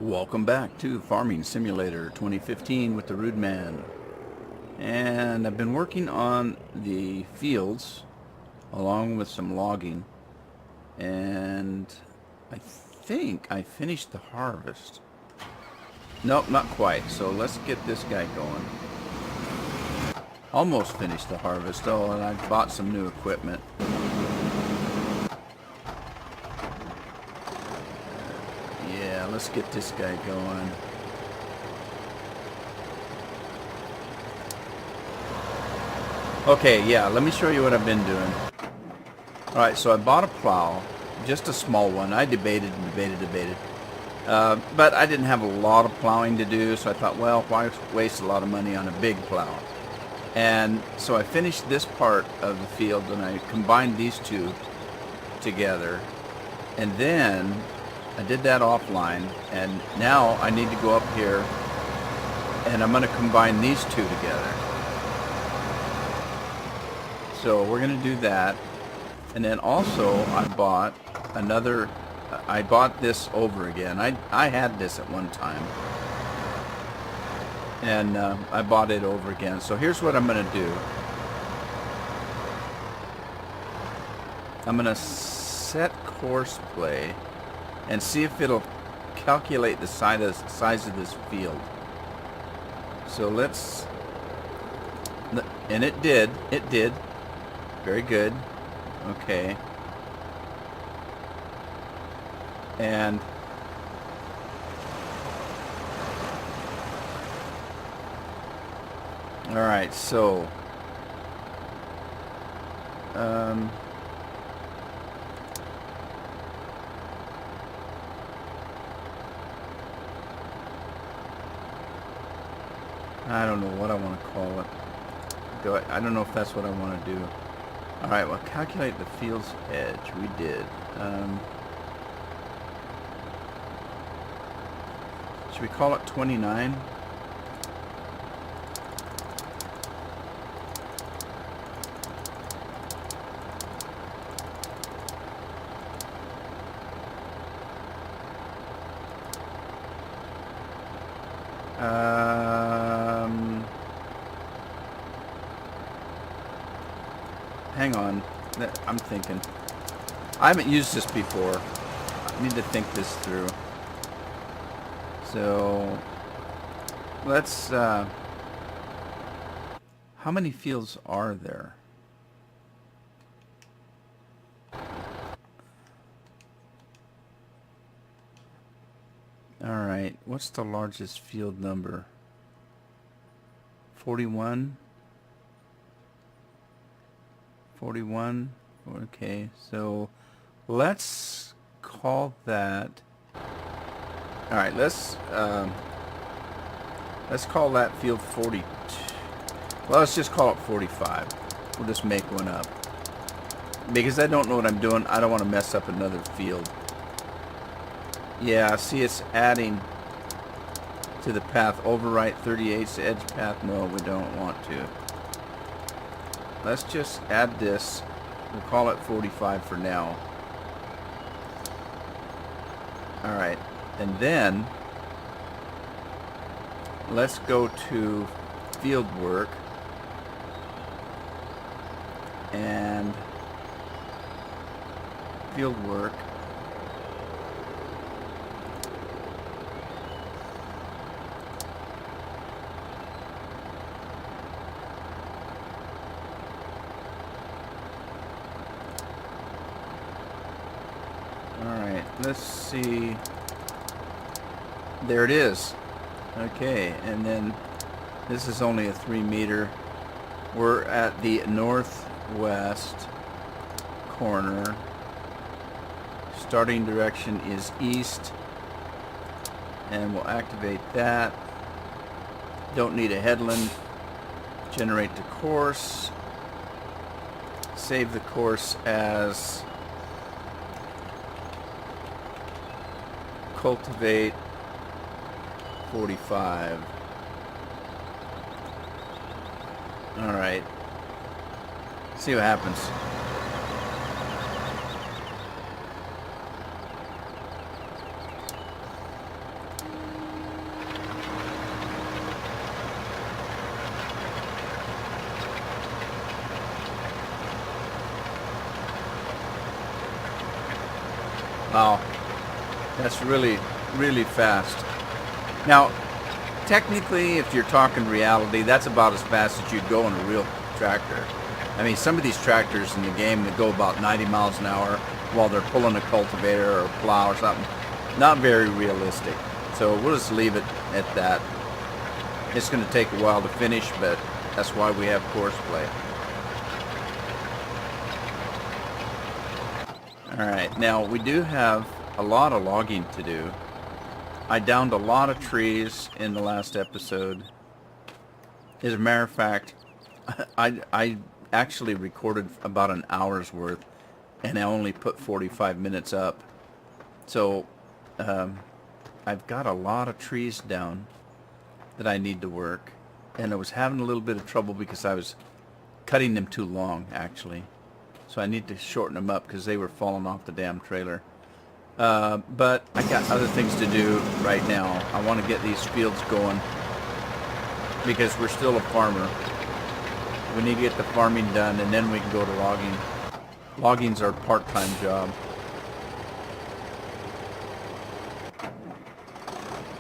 Welcome back to Farming Simulator 2015 with the Rude Man. And I've been working on the fields along with some logging, and I think I finished the harvest. Nope, not quite. So let's get this guy going. Almost finished the harvest. Oh, and I bought some new equipment. Yeah, let's get this guy going. Okay, yeah, let me show you what I've been doing. Alright, so I bought a plow, just a small one. I debated and debated. But I didn't have a lot of plowing to do, so I thought, well, why waste a lot of money on a big plow? And so I finished this part of the field, and I combined these two together. And then I did that offline, and now I need to go up here, and I'm going to combine these two together. So we're going to do that. And then also I bought another, I bought this over again. I had this at one time, and I bought it over again. So here's what I'm going to do. I'm going to set course play and see if it'll calculate the size of this field. So let's, and it did. Very good. Okay. And all right, so I don't know what I want to call it. I don't know if that's what I want to do. Alright, well, calculate the field's edge. We did. Should we call it 29? Hang on. I'm thinking. I haven't used this before. I need to think this through. So let's how many fields are there? Alright, what's the largest field number? 41? 41. Okay, so let's call that. All right, let's call that field 42. Well, let's just call it 45. We'll just make one up because I don't know what I'm doing. I don't want to mess up another field. Yeah, see, it's adding to the path. Overwrite 38's edge path. No, we don't want to. Let's just add this. We'll call it 45 for now. Alright, and then let's go to field work and field work. Alright, let's see. There it is. Okay, and then this is only a 3 meter. We're at the northwest corner. Starting direction is east, and we'll activate that. Don't need a headland. Generate the course. Save the course as cultivate 45. Alright. See what happens. Wow, that's really, really fast. Now, technically, if you're talking reality, that's about as fast as you'd go in a real tractor. I mean, some of these tractors in the game that go about 90 miles an hour while they're pulling a cultivator or a plow or something, not very realistic. So we'll just leave it at that. It's going to take a while to finish, but that's why we have course play. Alright, now we do have a lot of logging to do. I downed a lot of trees in the last episode. As a matter of fact, I actually recorded about an hour's worth, and I only put 45 minutes up. So I've got a lot of trees down that I need to work, and I was having a little bit of trouble because I was cutting them too long, actually. So I need to shorten them up because they were falling off the damn trailer. But I got other things to do right now. I want to get these fields going because we're still a farmer. We need to get the farming done, and then we can go to logging. Logging's our part-time job.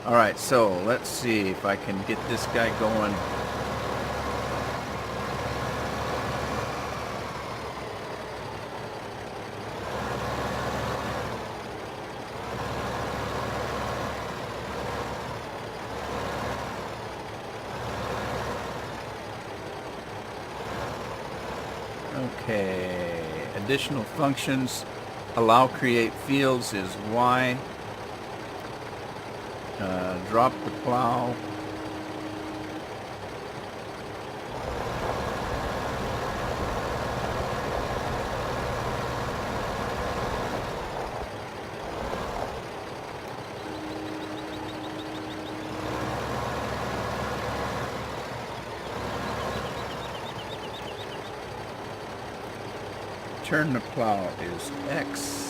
Alright, so let's see if I can get this guy going. Okay, additional functions. Allow create fields is Y. Drop the plow. Turn the plow is X.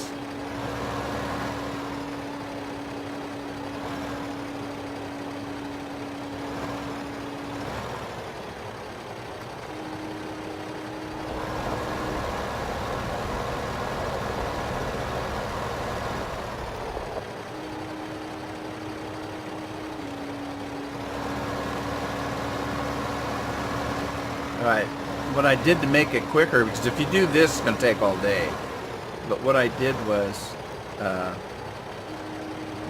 Alright, what I did to make it quicker, because if you do this, it's going to take all day. But what I did was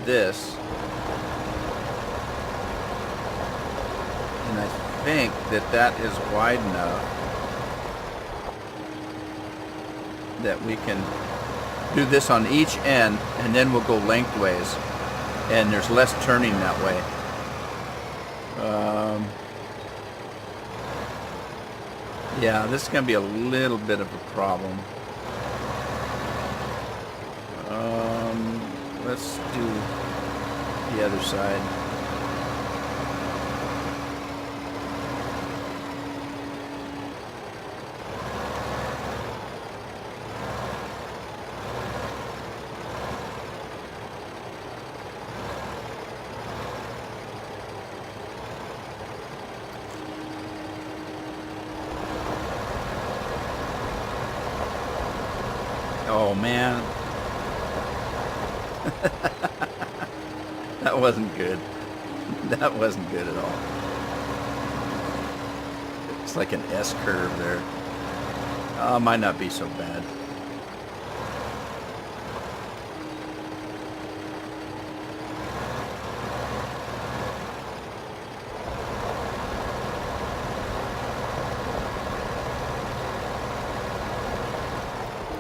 this. And I think that that is wide enough that we can do this on each end, and then we'll go lengthways. And there's less turning that way. Yeah, this is going to be a little bit of a problem. Let's do the other side. Oh man. That wasn't good. That wasn't good at all. It's like an S curve there. Might not be so bad.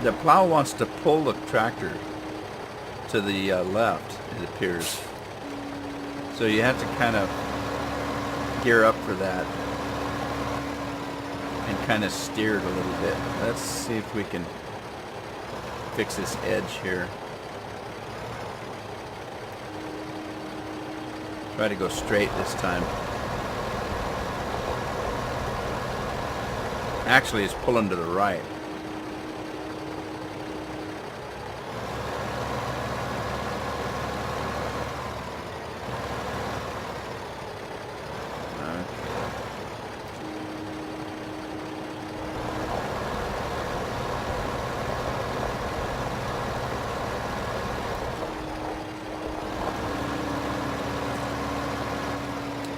The plow wants to pull the tractor to the left, it appears. So you have to kind of gear up for that and kind of steer it a little bit. Let's see if we can fix this edge here. Try to go straight this time. Actually, it's pulling to the right.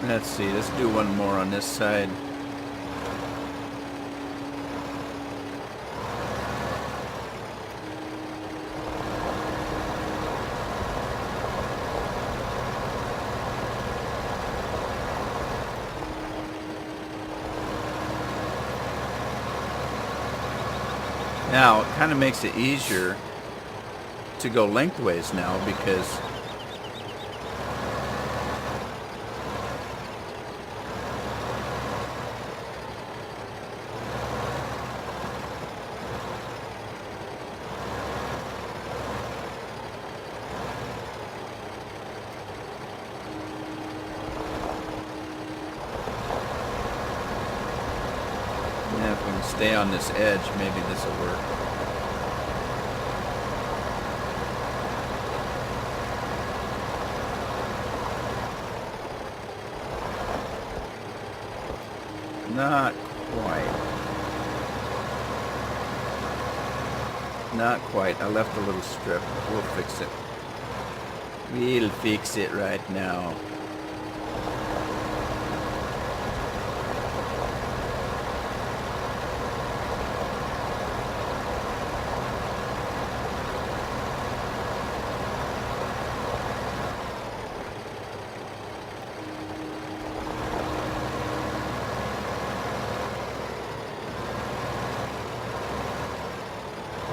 Let's see, let's do one more on this side. Now, it kind of makes it easier to go lengthways now because yeah, if we can stay on this edge, maybe this will work. Not quite. Not quite. I left a little strip. We'll fix it. We'll fix it right now.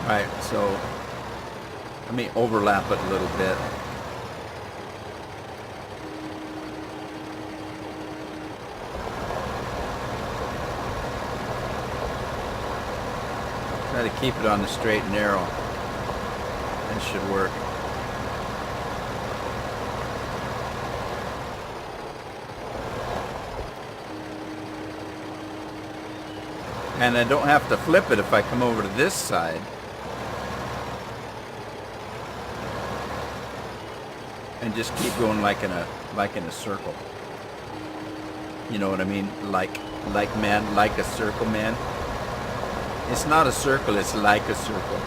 Alright, so let me overlap it a little bit. Try to keep it on the straight and narrow. That should work. And I don't have to flip it if I come over to this side. And just keep going like in a circle. You know what I mean? Like man, like a circle, man. It's not a circle, it's like a circle.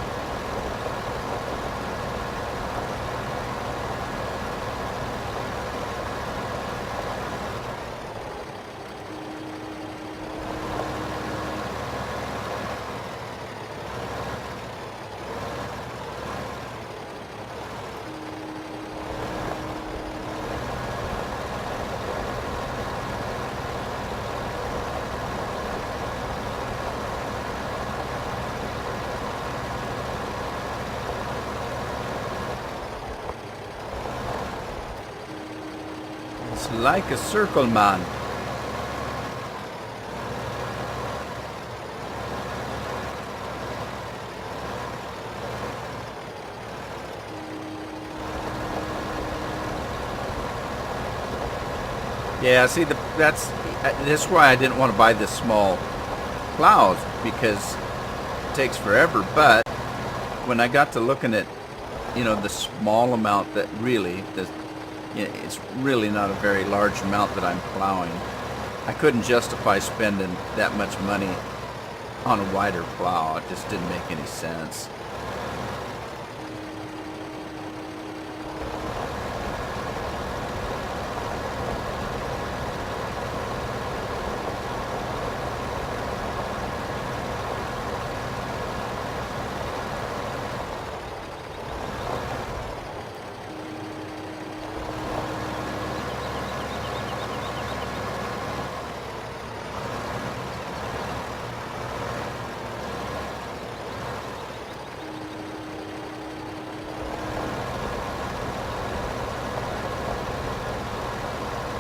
It's like a circle, man. Yeah, see, that's why I didn't want to buy this small plows, because it takes forever. But when I got to looking at, you know, the small amount that really, it's really not a very large amount that I'm plowing. I couldn't justify spending that much money on a wider plow. It just didn't make any sense.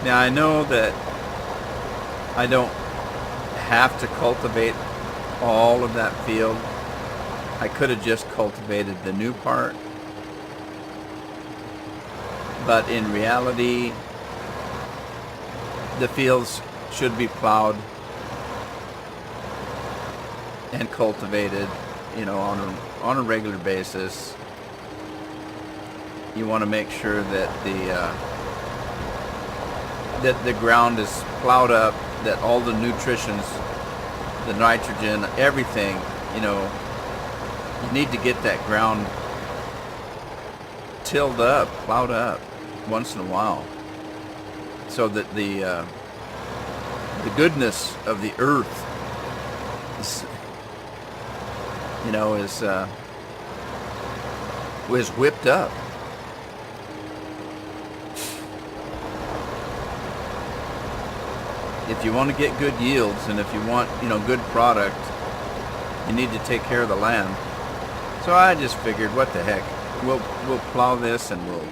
Now I know that I don't have to cultivate all of that field. I could have just cultivated the new part. But in reality, the fields should be plowed and cultivated, you know, on a regular basis. You want to make sure that the ground is plowed up, that all the nutritions, the nitrogen, everything, you know, you need to get that ground tilled up, plowed up once in a while. so that the goodness of the earth is, you know, is whipped up. If you want to get good yields, and if you want, you know, good product, you need to take care of the land. So I just figured, what the heck, we'll plow this and we'll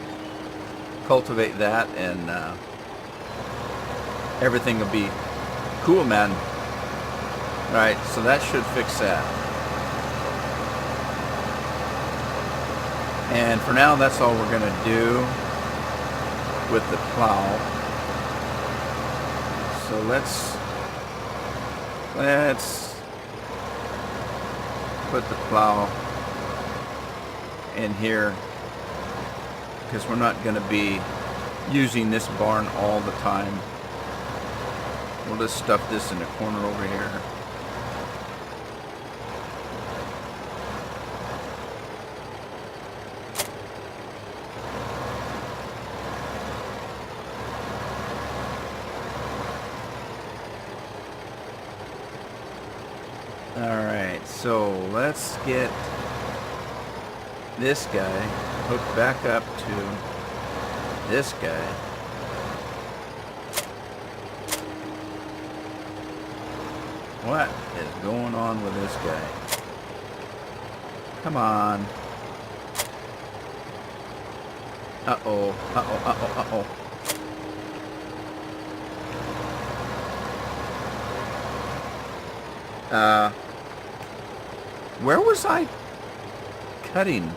cultivate that, and everything will be cool, man. All right, so that should fix that. And for now, that's all we're gonna do with the plow. So let's put the plow in here, because we're not going to be using this barn all the time. We'll just stuff this in the corner over here. Alright, so let's get this guy hooked back up to this guy. What is going on with this guy? Come on. Uh-oh, uh-oh, uh-oh, uh-oh. Where was I cutting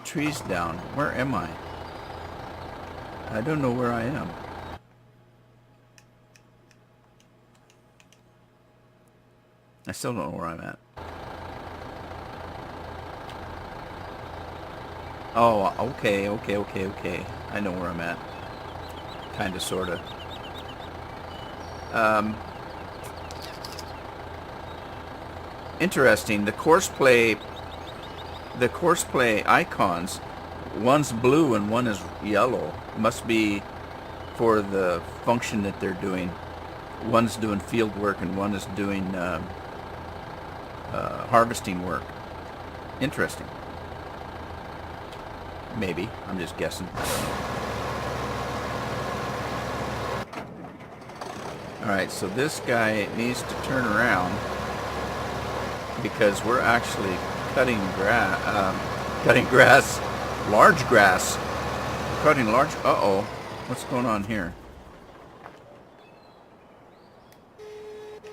trees down? Where am I? I don't know where I am. I still don't know where I'm at. Oh, okay. I know where I'm at. Kinda, sorta. Interesting. The course play icons, one's blue and one is yellow. Must be for the function that they're doing. One's doing field work and one is doing harvesting work. Interesting. Maybe. I'm just guessing. I don't know. Alright, so this guy needs to turn around because we're actually cutting grass, large grass. Cutting large, uh-oh. What's going on here?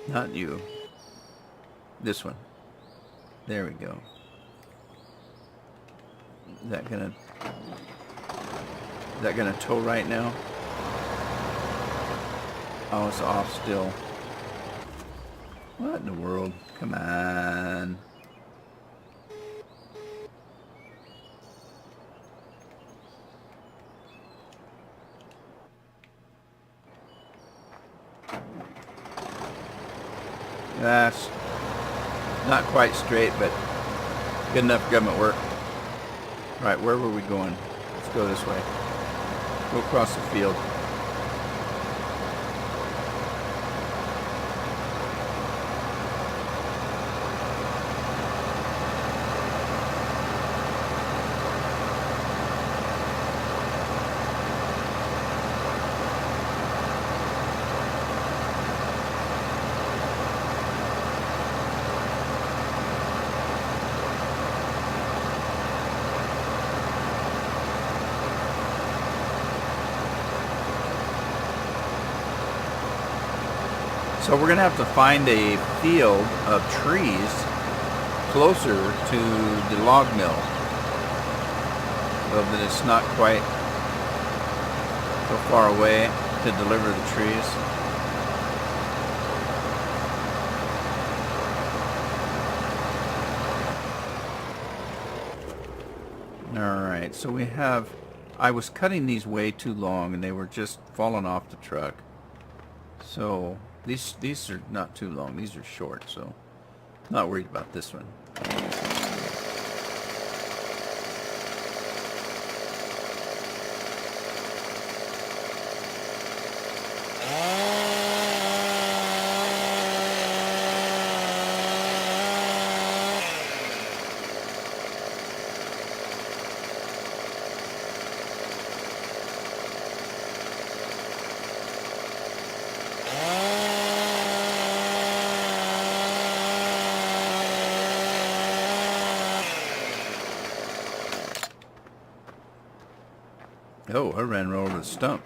Not you. This one. There we go. Is that gonna tow right now? Oh, it's off still. What in the world? Come on. That's not quite straight, but good enough government work. Right, where were we going? Let's go this way. Go across the field. So we're going to have to find a field of trees closer to the log mill, so that it's not quite so far away to deliver the trees. Alright, so we have, I was cutting these way too long and they were just falling off the truck. So these are not too long, these are short, so not worried about this one. Oh, I ran right over the stump.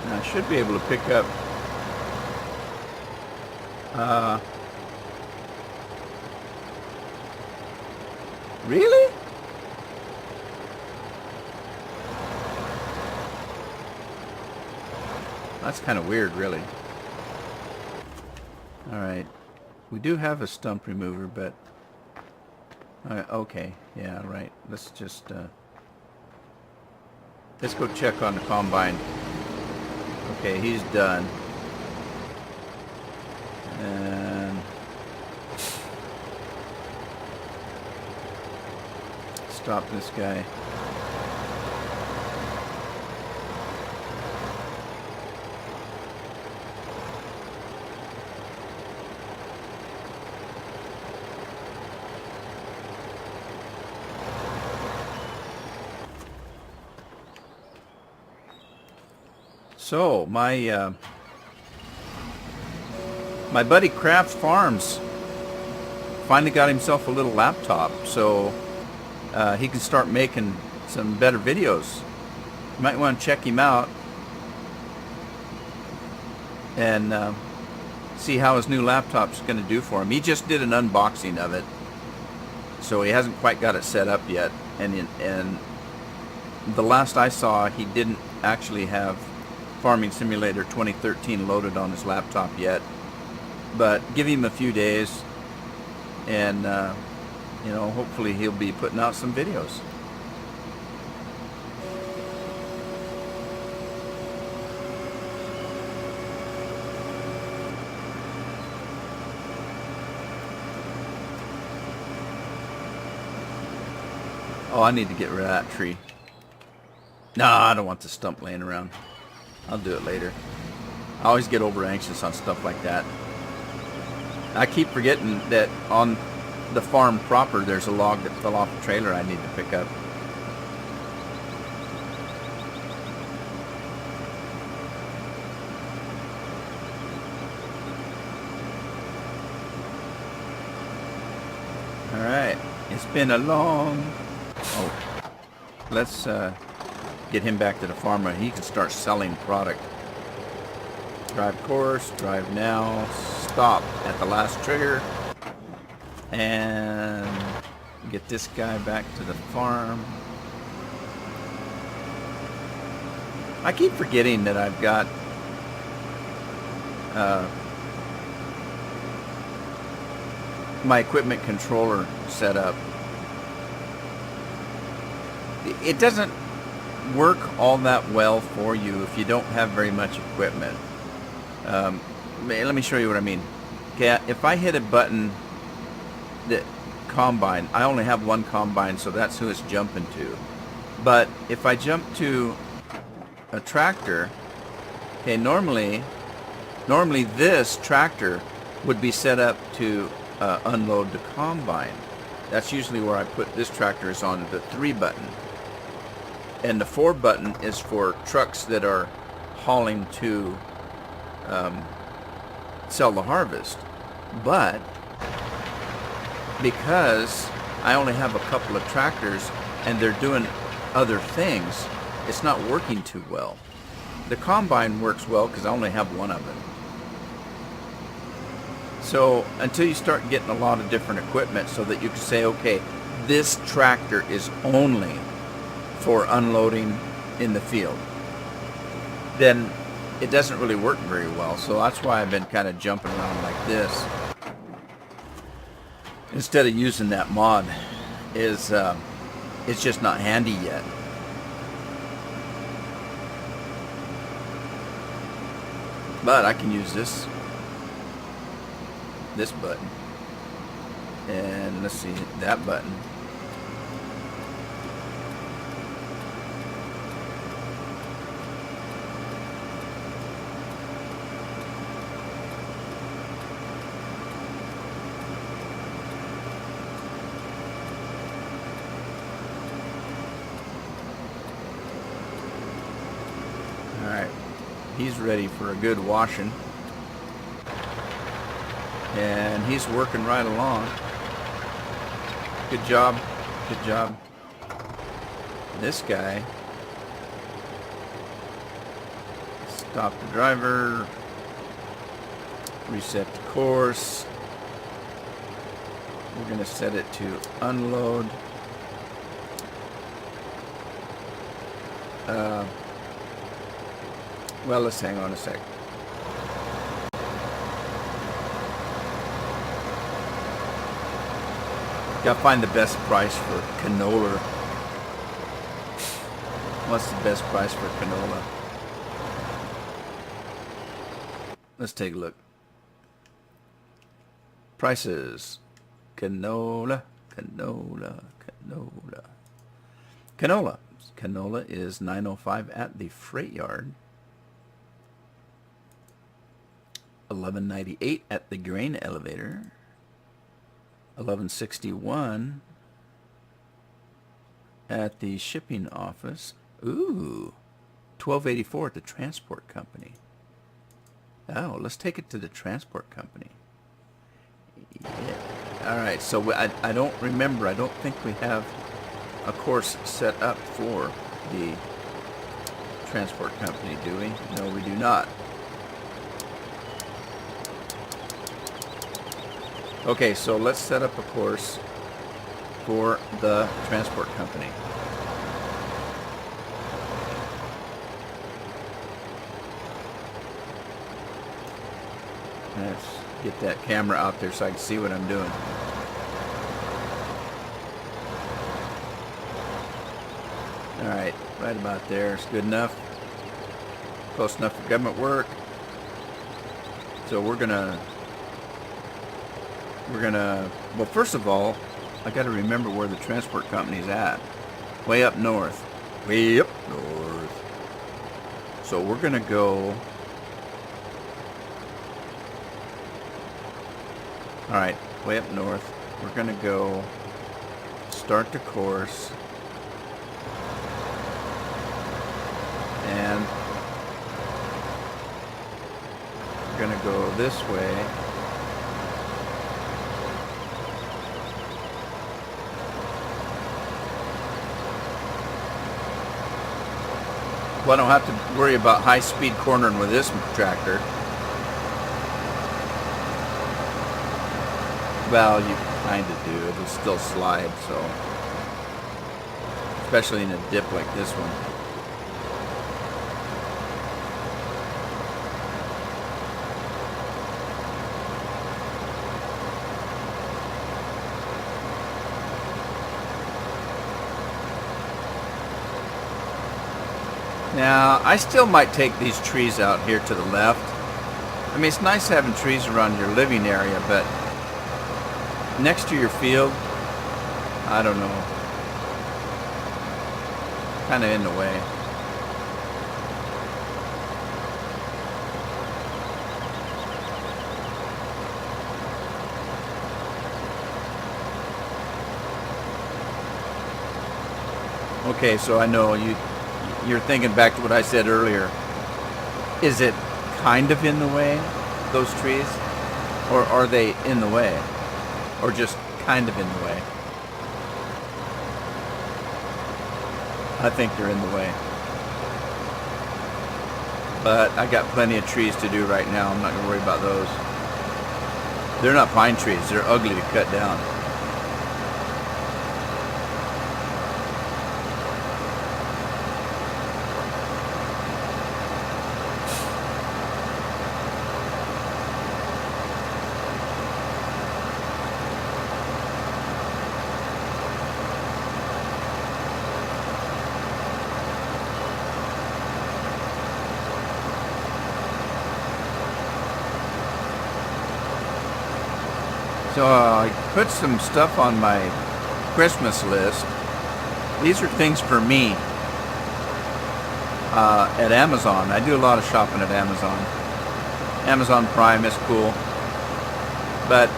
I should be able to pick up really? That's kind of weird, really. Alright. We do have a stump remover, but okay, yeah, right. Let's just let's go check on the combine. Okay, he's done. And stop this guy. So my buddy Crafts Farms finally got himself a little laptop, so he can start making some better videos. You might want to check him out and see how his new laptop's going to do for him. He just did an unboxing of it, so he hasn't quite got it set up yet. And the last I saw, he didn't actually have Farming Simulator 2013 loaded on his laptop yet. But give him a few days, and you know, hopefully he'll be putting out some videos. Oh, I need to get rid of that tree. No, I don't want the stump laying around. I'll do it later. I always get over anxious on stuff like that. I keep forgetting that on the farm proper there's a log that fell off the trailer I need to pick up. Alright, it's been a long... Oh, let's get him back to the farm where he can start selling product. Drive course, drive now, stop at the last trigger, and get this guy back to the farm. I keep forgetting that I've got my equipment controller set up. It doesn't work all that well for you if you don't have very much equipment. Let me show you what I mean. Okay, if I hit a button, the combine, I only have one combine, so that's who it's jumping to. But if I jump to a tractor, okay, normally this tractor would be set up to unload the combine. That's usually where I put this tractor, is on the 3 button. And the 4 button is for trucks that are hauling to sell the harvest. But because I only have a couple of tractors and they're doing other things, it's not working too well. The combine works well because I only have one of them. So until you start getting a lot of different equipment so that you can say, okay, this tractor is only for unloading in the field, then it doesn't really work very well. So that's why I've been kind of jumping around like this instead of using that mod. It's just not handy yet. But I can use this button, and let's see, that button. Alright, he's ready for a good washing. And he's working right along. Good job. Good job. This guy. Stop the driver. Reset the course. We're going to set it to unload. Well, let's hang on a sec. Gotta find the best price for canola. What's the best price for canola? Let's take a look. Prices. Canola, canola, canola. Canola. Canola is $9.05 at the freight yard. $11.98 at the grain elevator. $11.61 at the shipping office. Ooh, $12.84 at the transport company. Oh, let's take it to the transport company. Yeah. All right, so I don't remember. I don't think we have a course set up for the transport company, do we? No, we do not. Okay, so let's set up a course for the transport company. Let's get that camera out there so I can see what I'm doing. Alright, right about there. It's good enough. Close enough for government work. So we're gonna, well, first of all, I gotta remember where the transport company's at. Way up north. Way up north. So we're gonna go. Alright, way up north. We're gonna go start the course. And we're gonna go this way. Well, I don't have to worry about high-speed cornering with this tractor. Well, you kind of do. It'll still slide, so. Especially in a dip like this one. Now, I still might take these trees out here to the left. I mean, it's nice having trees around your living area, but next to your field, I don't know. Kind of in the way. Okay, so I know you're thinking back to what I said earlier. Is it kind of in the way, those trees? Or are they in the way? Or just kind of in the way? I think they're in the way. But I got plenty of trees to do right now. I'm not going to worry about those. They're not pine trees. They're ugly to cut down. So I put some stuff on my Christmas list. These are things for me at Amazon. I do a lot of shopping at Amazon. Amazon Prime is cool. But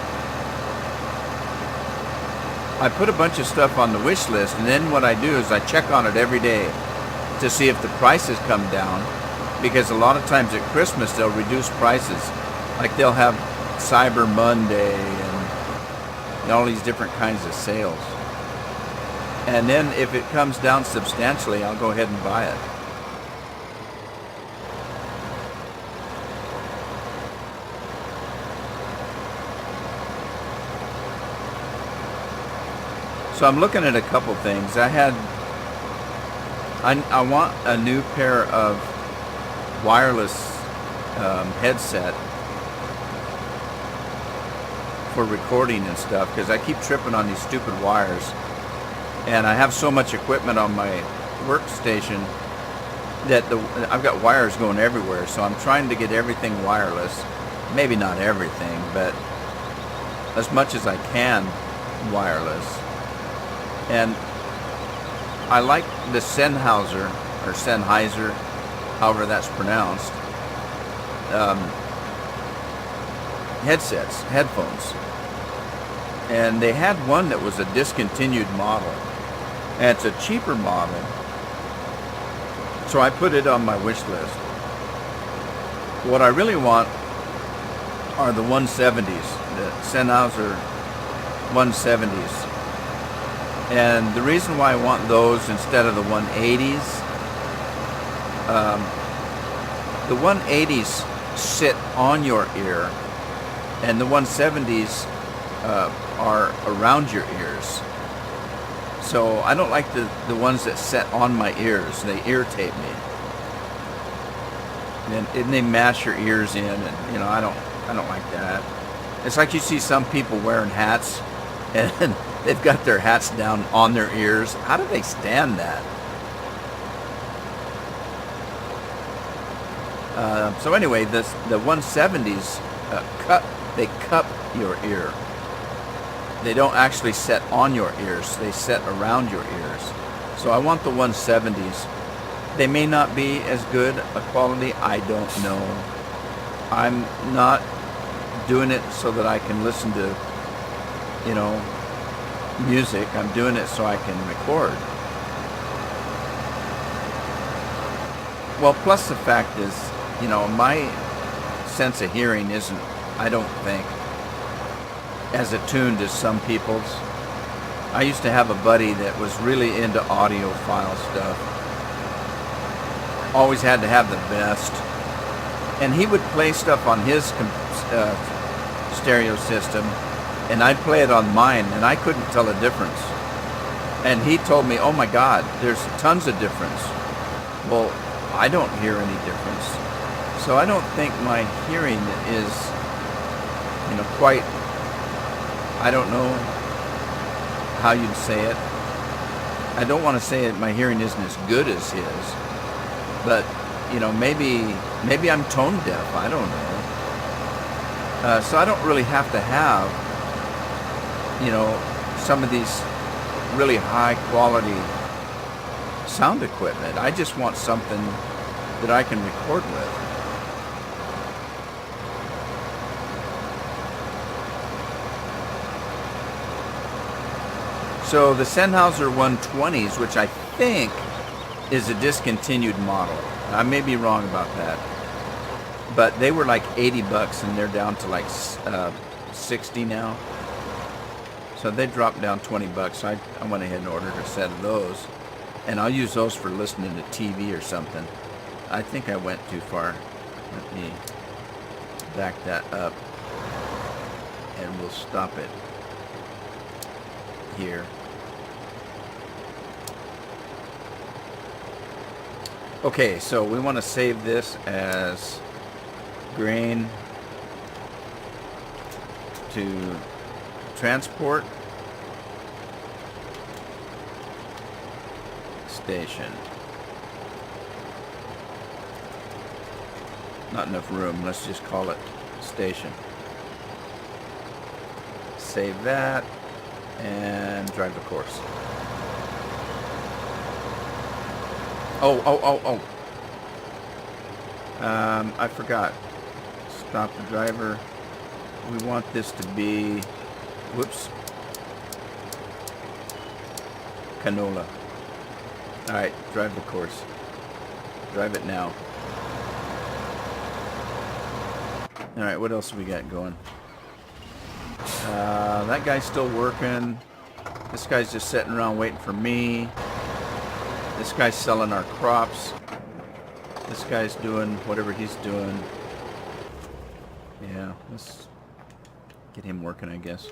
I put a bunch of stuff on the wish list, and then what I do is I check on it every day to see if the prices come down, because a lot of times at Christmas they'll reduce prices. Like they'll have Cyber Monday and all these different kinds of sales. And then if it comes down substantially, I'll go ahead and buy it. So I'm looking at a couple things. I want a new pair of wireless headset for recording and stuff, because I keep tripping on these stupid wires. And I have so much equipment on my workstation that I've got wires going everywhere. So I'm trying to get everything wireless. Maybe not everything, but as much as I can wireless. And I like the Sennheiser, or Sennheiser, however that's pronounced, headphones. And they had one that was a discontinued model. And it's a cheaper model. So I put it on my wish list. What I really want are the 170s, the Sennheiser 170s. And the reason why I want those instead of the 180s, the 180s sit on your ear, and the 170s are around your ears. So I don't like the ones that sit on my ears. They irritate me. And they mash your ears in, and I don't like that. It's like you see some people wearing hats, and they've got their hats down on their ears. How do they stand that? So anyway, the 170s they cup your ear. They don't actually set on your ears. They set around your ears. So I want the 170s. They may not be as good a quality. I don't know. I'm not doing it so that I can listen to, music. I'm doing it so I can record. Well, plus the fact is, my sense of hearing isn't, I don't think, as attuned as some people's. I used to have a buddy that was really into audiophile stuff. Always had to have the best. And he would play stuff on his stereo system, and I'd play it on mine, and I couldn't tell a difference. And he told me, oh my God, there's tons of difference. Well, I don't hear any difference. So I don't think my hearing is, quite, I don't know how you'd say it. I don't want to say it, my hearing isn't as good as his, but, maybe I'm tone deaf, I don't know. So I don't really have to have, some of these really high quality sound equipment. I just want something that I can record with. So the Sennheiser 120s, which I think is a discontinued model. I may be wrong about that. But they were like $80 and they're down to like 60 now. So they dropped down $20. So I went ahead and ordered a set of those. And I'll use those for listening to TV or something. I think I went too far. Let me back that up. And we'll stop it here. Okay, so we want to save this as grain to transport station. Not enough room, let's just call it station. Save that and drive the course. Oh. I forgot. Stop the driver. We want this to be, whoops, canola. Alright, drive the course. Drive it now. Alright, what else we got going? That guy's still working. This guy's just sitting around waiting for me. This guy's selling our crops. This guy's doing whatever he's doing. Yeah, let's get him working, I guess.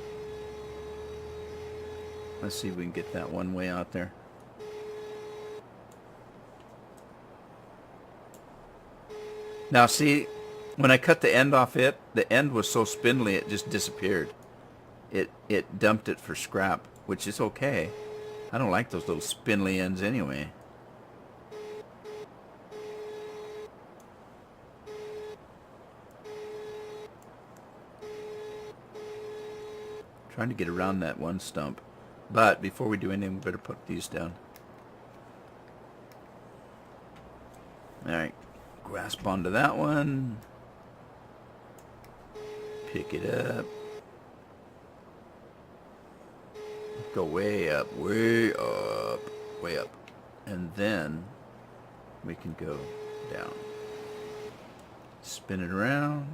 Let's see if we can get that one way out there. Now see, when I cut the end off it, the end was so spindly it just disappeared. It dumped it for scrap, which is okay. I don't like those little spindly ends anyway. Trying to get around that one stump. But before we do anything, we better put these down. Alright. Grasp onto that one. Pick it up. Go way up, way up, way up. And then we can go down. Spin it around.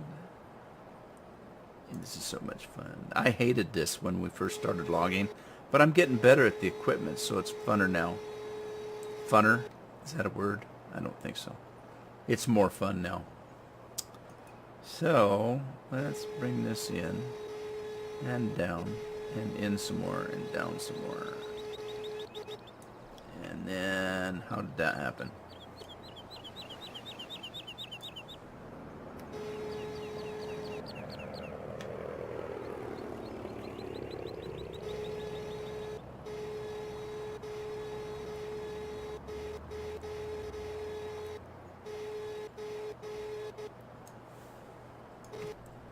And this is so much fun. I hated this when we first started logging, but I'm getting better at the equipment, so it's funner now. Funner? Is that a word? I don't think so. It's more fun now. So, let's bring this in and down and in some more and down some more. And then, how did that happen?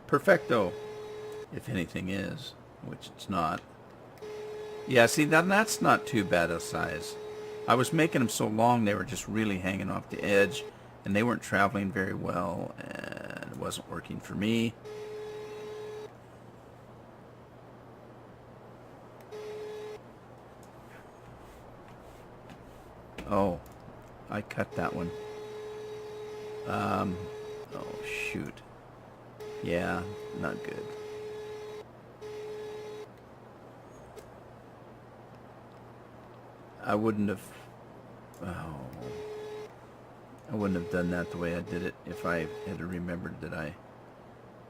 Perfecto, if anything is, which it's not. Yeah, see, that's not too bad a size. I was making them so long they were just really hanging off the edge, and they weren't traveling very well, and it wasn't working for me. Oh, I cut that one. Oh, shoot. Yeah, not good. I wouldn't have... Oh. I wouldn't have done that the way I did it if I had remembered that I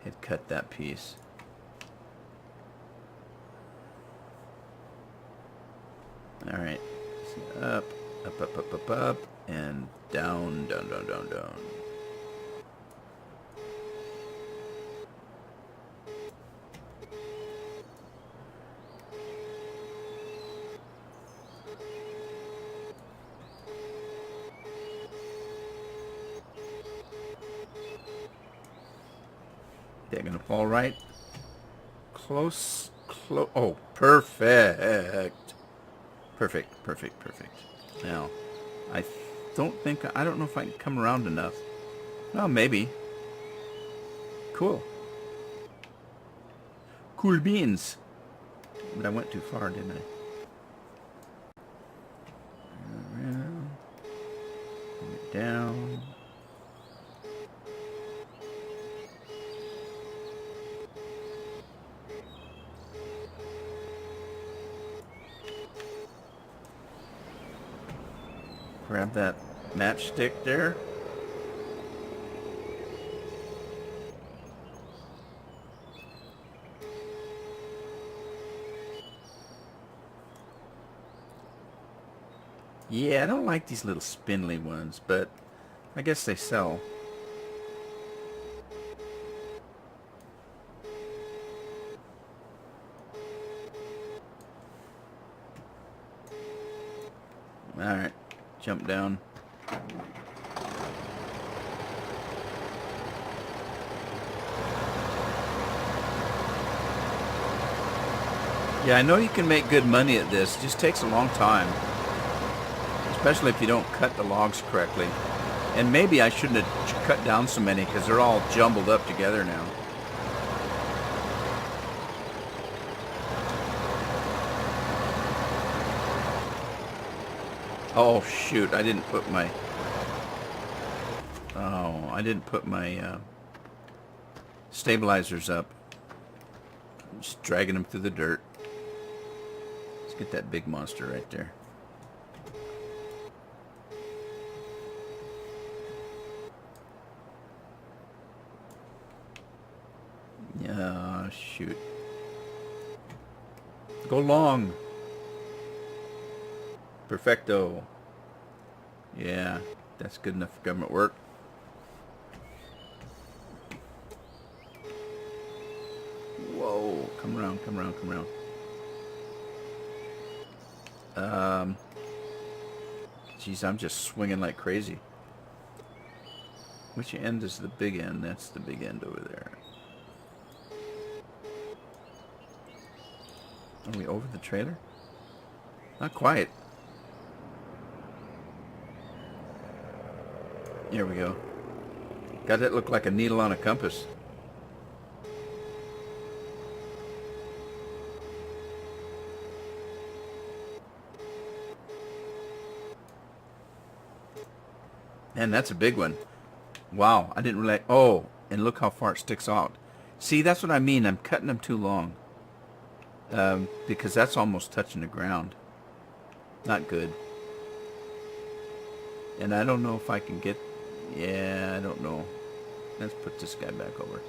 had cut that piece. Alright. Up, up, up, up, up, up, and down, down, down, down, down. They're gonna fall right. Close. Oh, perfect. Perfect, perfect, perfect. Now, I don't know if I can come around enough. Well, maybe. Cool. Cool beans. But I went too far, didn't I? Around. Bring it down. Grab that matchstick there. Yeah, I don't like these little spindly ones, but I guess they sell. Alright, jump down. Yeah, I know you can make good money at this. It just takes a long time. Especially if you don't cut the logs correctly. And maybe I shouldn't have cut down so many because they're all jumbled up together now. Oh shoot, I didn't put my... Oh, I didn't put my stabilizers up. I'm just dragging them through the dirt. Let's get that big monster right there. Yeah, shoot. Go long. Perfecto. Yeah, that's good enough for government work. Whoa, come around, come around, come around. Geez, I'm just swinging like crazy. Which end is the big end? That's the big end over there. Are we over the trailer? Not quite. Here we go. Got it look like a needle on a compass. Man, that's a big one. Wow, I didn't really... Oh, and look how far it sticks out. See, that's what I mean. I'm cutting them too long. Because that's almost touching the ground. Not good. And I don't know if I can get... Yeah, I don't know. Let's put this guy back over.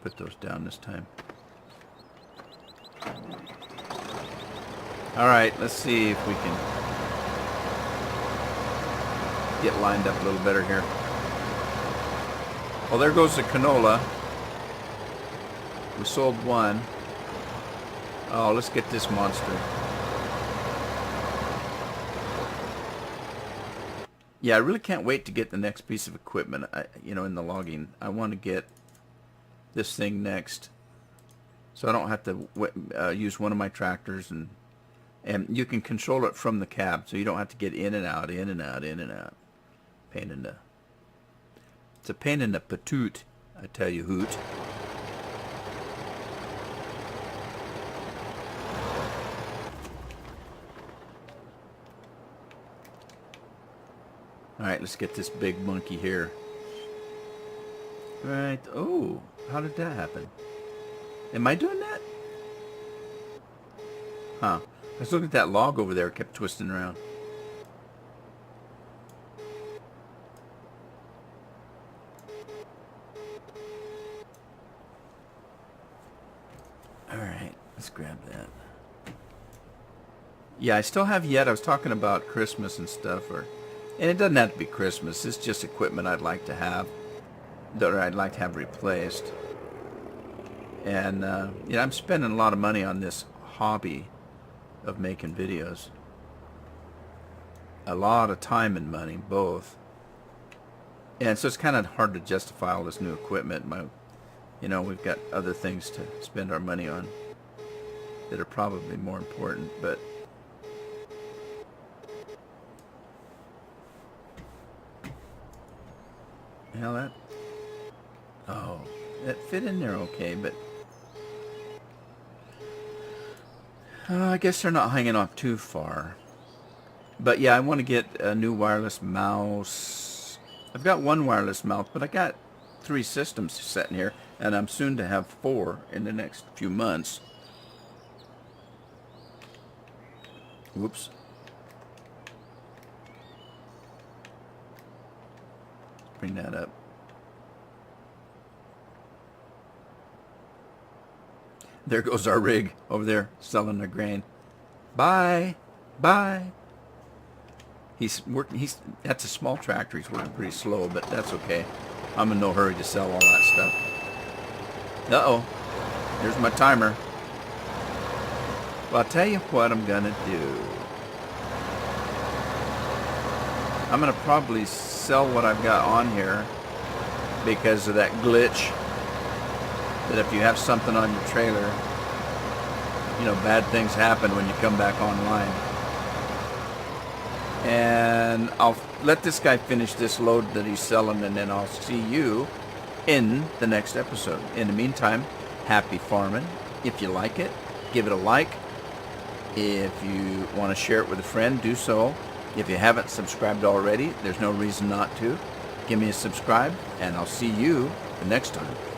Put those down this time. Alright, let's see if we can get lined up a little better here. Well, there goes the canola. We sold one. Oh, let's get this monster. Yeah, I really can't wait to get the next piece of equipment, you know, in the logging. I want to get this thing next, so I don't have to use one of my tractors, and you can control it from the cab, so you don't have to get in and out, in and out, in and out. Pain in the... It's a pain in the patoot, I tell you, hoot. Alright, let's get this big monkey here. Right. Oh, how did that happen? Am I doing that? Huh. I was looking at that log over there. It kept twisting around. Alright, let's grab that. Yeah, I still have yet. I was talking about Christmas and stuff, and it doesn't have to be Christmas. It's just equipment I'd like to have, that I'd like to have replaced. And you know, I'm spending a lot of money on this hobby of making videos. A lot of time and money, both. And so it's kind of hard to justify all this new equipment. You know, we've got other things to spend our money on that are probably more important, but hell, that... Oh, that fit in there okay, but... I guess they're not hanging off too far. But yeah, I want to get a new wireless mouse. I've got one wireless mouse, but I got 3 systems sitting here, and I'm soon to have 4 in the next few months. Whoops. Bring that up. There goes our rig over there selling the grain. Bye. Bye. He's working. That's a small tractor. He's working pretty slow, but that's okay. I'm in no hurry to sell all that stuff. Uh-oh. Here's my timer. Well, I'll tell you what I'm going to do. I'm going to probably sell what I've got on here because of that glitch. That if you have something on your trailer, you know, bad things happen when you come back online. And I'll let this guy finish this load that he's selling, and then I'll see you in the next episode. In the meantime, happy farming. If you like it, give it a like. If you want to share it with a friend, do so. If you haven't subscribed already, there's no reason not to. Give me a subscribe, and I'll see you the next time.